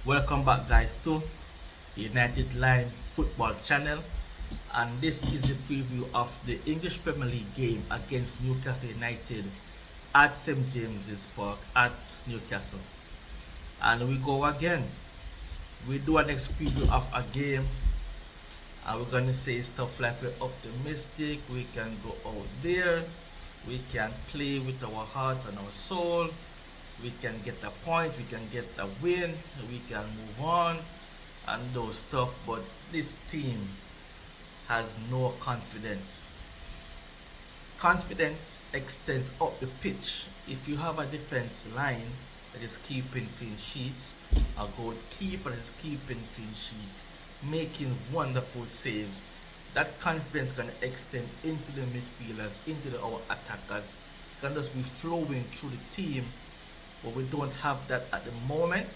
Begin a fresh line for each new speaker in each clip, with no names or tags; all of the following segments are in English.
Welcome back, guys, to United Line Football Channel, and this is a preview of the English Premier League game against Newcastle United at St James's Park at Newcastle. And we go again. We do an next preview of a game, and we're gonna say stuff like we're optimistic. We can go out there. We can play with our heart and our soul. We can get a point, we can get a win, we can move on and those stuff, but this team has no confidence. Confidence extends up the pitch. If you have a defense line that is keeping clean sheets, a goalkeeper that is keeping clean sheets, making wonderful saves, that confidence can extend into the midfielders, into our attackers, can just be flowing through the team. But we don't have that at the moment.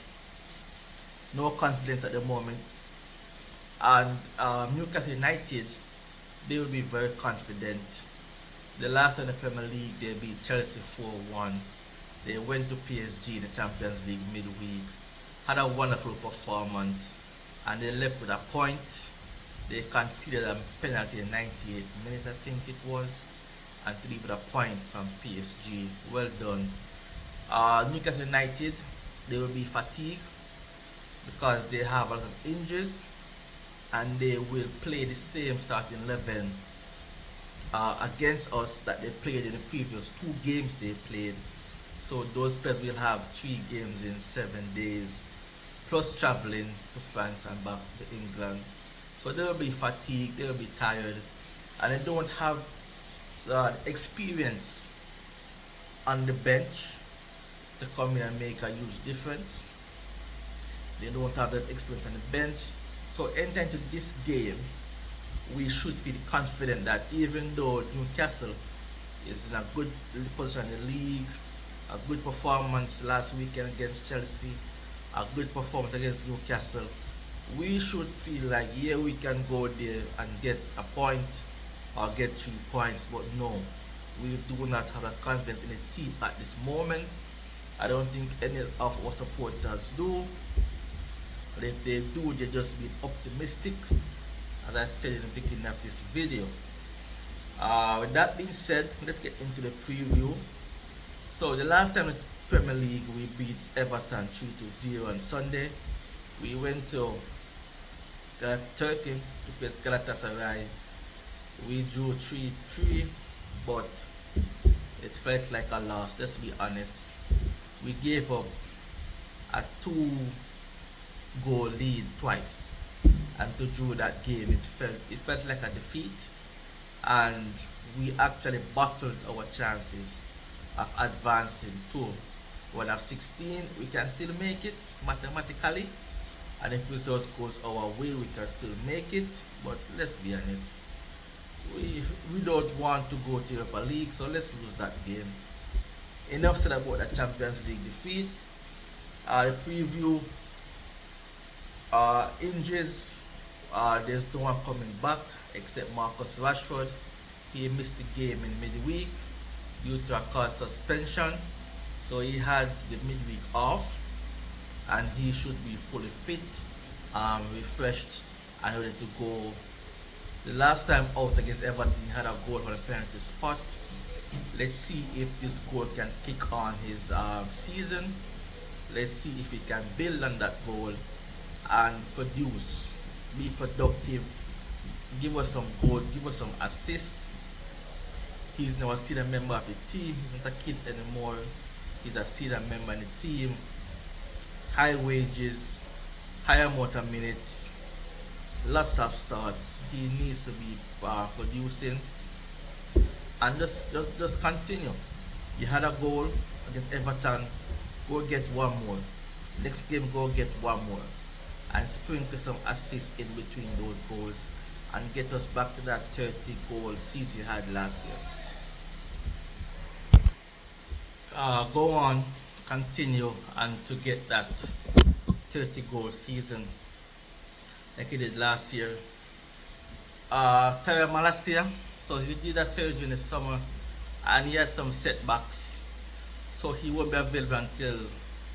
No confidence at the moment. And Newcastle United, they will be very confident. The last time in the Premier League, they beat Chelsea 4-1. They went to PSG in the Champions League midweek, had a wonderful performance, and they left with a point. They conceded a penalty in 98 minutes, I think it was, and to leave with a point from PSG. Well done. Newcastle United, they will be fatigued because they have a lot of injuries, and they will play the same starting 11 against us that they played in the previous 2 games they played. So those players will have 3 games in 7 days, plus traveling to France and back to England. So they will be fatigued, they will be tired, and they don't have experience on the bench to come in and make a huge difference. They don't have that experience on the bench. So entering to this game, we should feel confident that even though Newcastle is in a good position in the league, a good performance last weekend against Chelsea, a good performance against Newcastle, we should feel like, yeah, we can go there and get a point or get 3 points. But no, we do not have a confidence in the team at this moment. I don't think any of our supporters do. But if they do, they just be optimistic, as I said in the beginning of this video. With that being said, let's get into the preview. So the last time in the Premier League, we beat Everton 3-0 on Sunday. We went to Turkey to face Galatasaray. We drew 3-3, but it felt like a loss, let's be honest. We gave up a 2-goal lead twice, and to draw that game, it felt like a defeat. And we actually battled our chances of advancing to 1 of 16. We can still make it mathematically, and if results goes our way, we can still make it. But let's be honest, we don't want to go to Europa League, so let's lose that game. Enough said about the Champions League defeat. The preview, injuries, there's no one coming back except Marcus Rashford. He missed the game in midweek due to a cause suspension, so he had the midweek off, and he should be fully fit, refreshed, and ready to go. The last time out against Everton, he had a goal for the penalty spot. Let's see if this goal can kick on his season. Let's see if he can build on that goal and produce, be productive, give us some goals, give us some assists. He's now a senior member of the team. He's not a kid anymore. He's a senior member in the team. High wages, high amount of minutes, lots of starts. He needs to be producing. And just continue. You had a goal against Everton, go get 1 more. Next game, go get 1 more, and sprinkle some assists in between those goals, and get us back to that 30-goal season you had last year. Go on, continue, and to get that 30-goal season like he did last year. Terry Malacia, so he did a surgery in the summer, and he had some setbacks, so he won't be available until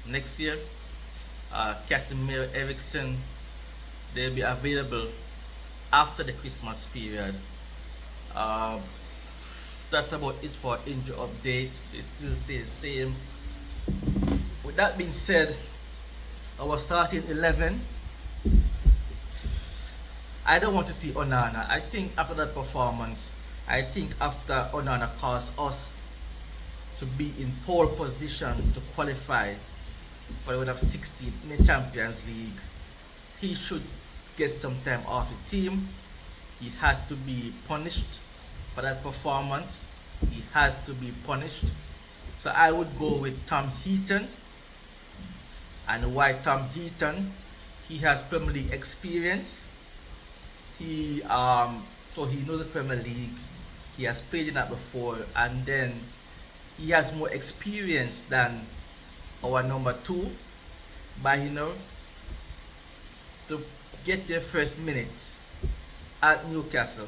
next year. Casimir Eriksson, they'll be available after the Christmas period. Uh, that's about it for injury updates. It still stays the same. With that being said, our starting 11, I don't want to see Onana. I think after that performance, I think after Onana caused us to be in pole position to qualify for the round of 16 in the Champions League, he should get some time off the team. He has to be punished for that performance. He has to be punished. So I would go with Tom Heaton. And why Tom Heaton? He has Premier League experience. So he knows the Premier League. He has played in that before, and then he has more experience than our number 2, but to get their first minutes at Newcastle,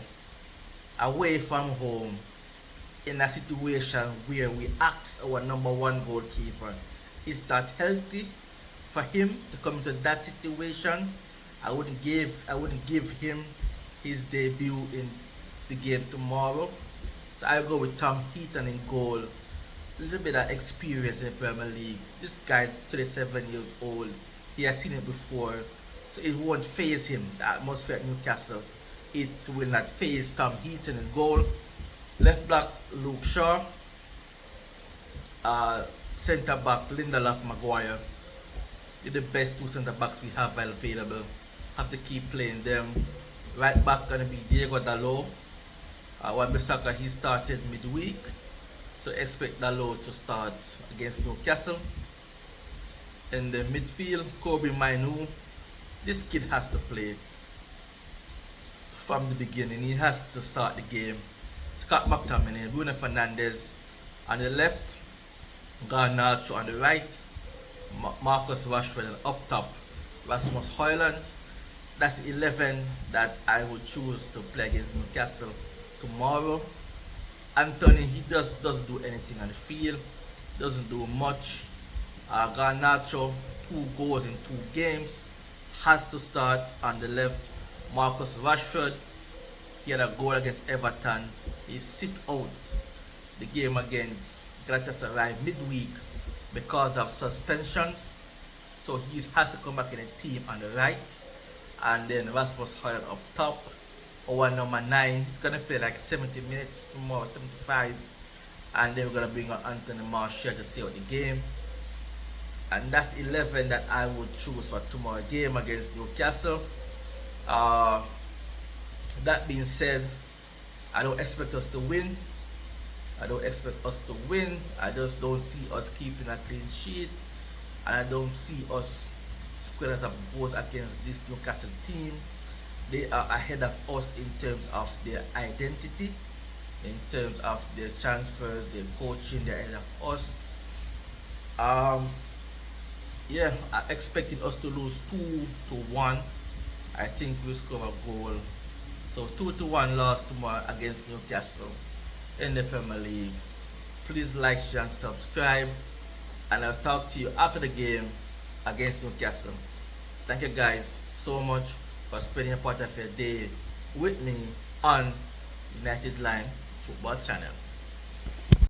away from home, in a situation where we ask our number 1 goalkeeper, is that healthy for him to come into that situation? I wouldn't give him his debut in the game tomorrow. So I'll go with Tom Heaton in goal. A little bit of experience in the Premier League. This guy's 37 years old. He has seen it before. So it won't phase him. The atmosphere at Newcastle, it will not phase Tom Heaton in goal. Left back Luke Shaw. Centre back Lindelof Maguire. They're the best 2 centre backs we have available. Have to keep playing them. Right back gonna be Diego Dalot. Wan-Bissaka, he started midweek, so expect Dalot to start against Newcastle. In the midfield, Kobe Mainu. This kid has to play from the beginning. He has to start the game. Scott McTominay, Bruno Fernandes on the left, Garnacho on the right, Marcus Rashford, and up top, Rasmus Højlund. That's the 11 that I would choose to play against Newcastle tomorrow. Anthony, he doesn't do anything on the field, doesn't do much. Garnacho, 2 goals in 2 games, has to start on the left. Marcus Rashford, he had a goal against Everton. He sit out the game against Galatasaray midweek because of suspensions, so he has to come back in the team on the right. And then Rasmus Højlund up top. Our number 9, he's gonna play like 70 minutes tomorrow, 75, and then we're gonna bring on Anthony Martial to see out the game. And that's 11 that I would choose for tomorrow game against Newcastle. That being said, I don't expect us to win. I just don't see us keeping a clean sheet, and I don't see us square out of goals against this Newcastle team. They are ahead of us in terms of their identity, in terms of their transfers, their coaching. They're ahead of us. I'm expecting us to lose 2-1. I think we'll score a goal. So 2-1 loss tomorrow against Newcastle in the Premier League. Please like, share, and subscribe, and I'll talk to you after the game against Newcastle. Thank you guys so much for spending a part of your day with me on United Line Football Channel.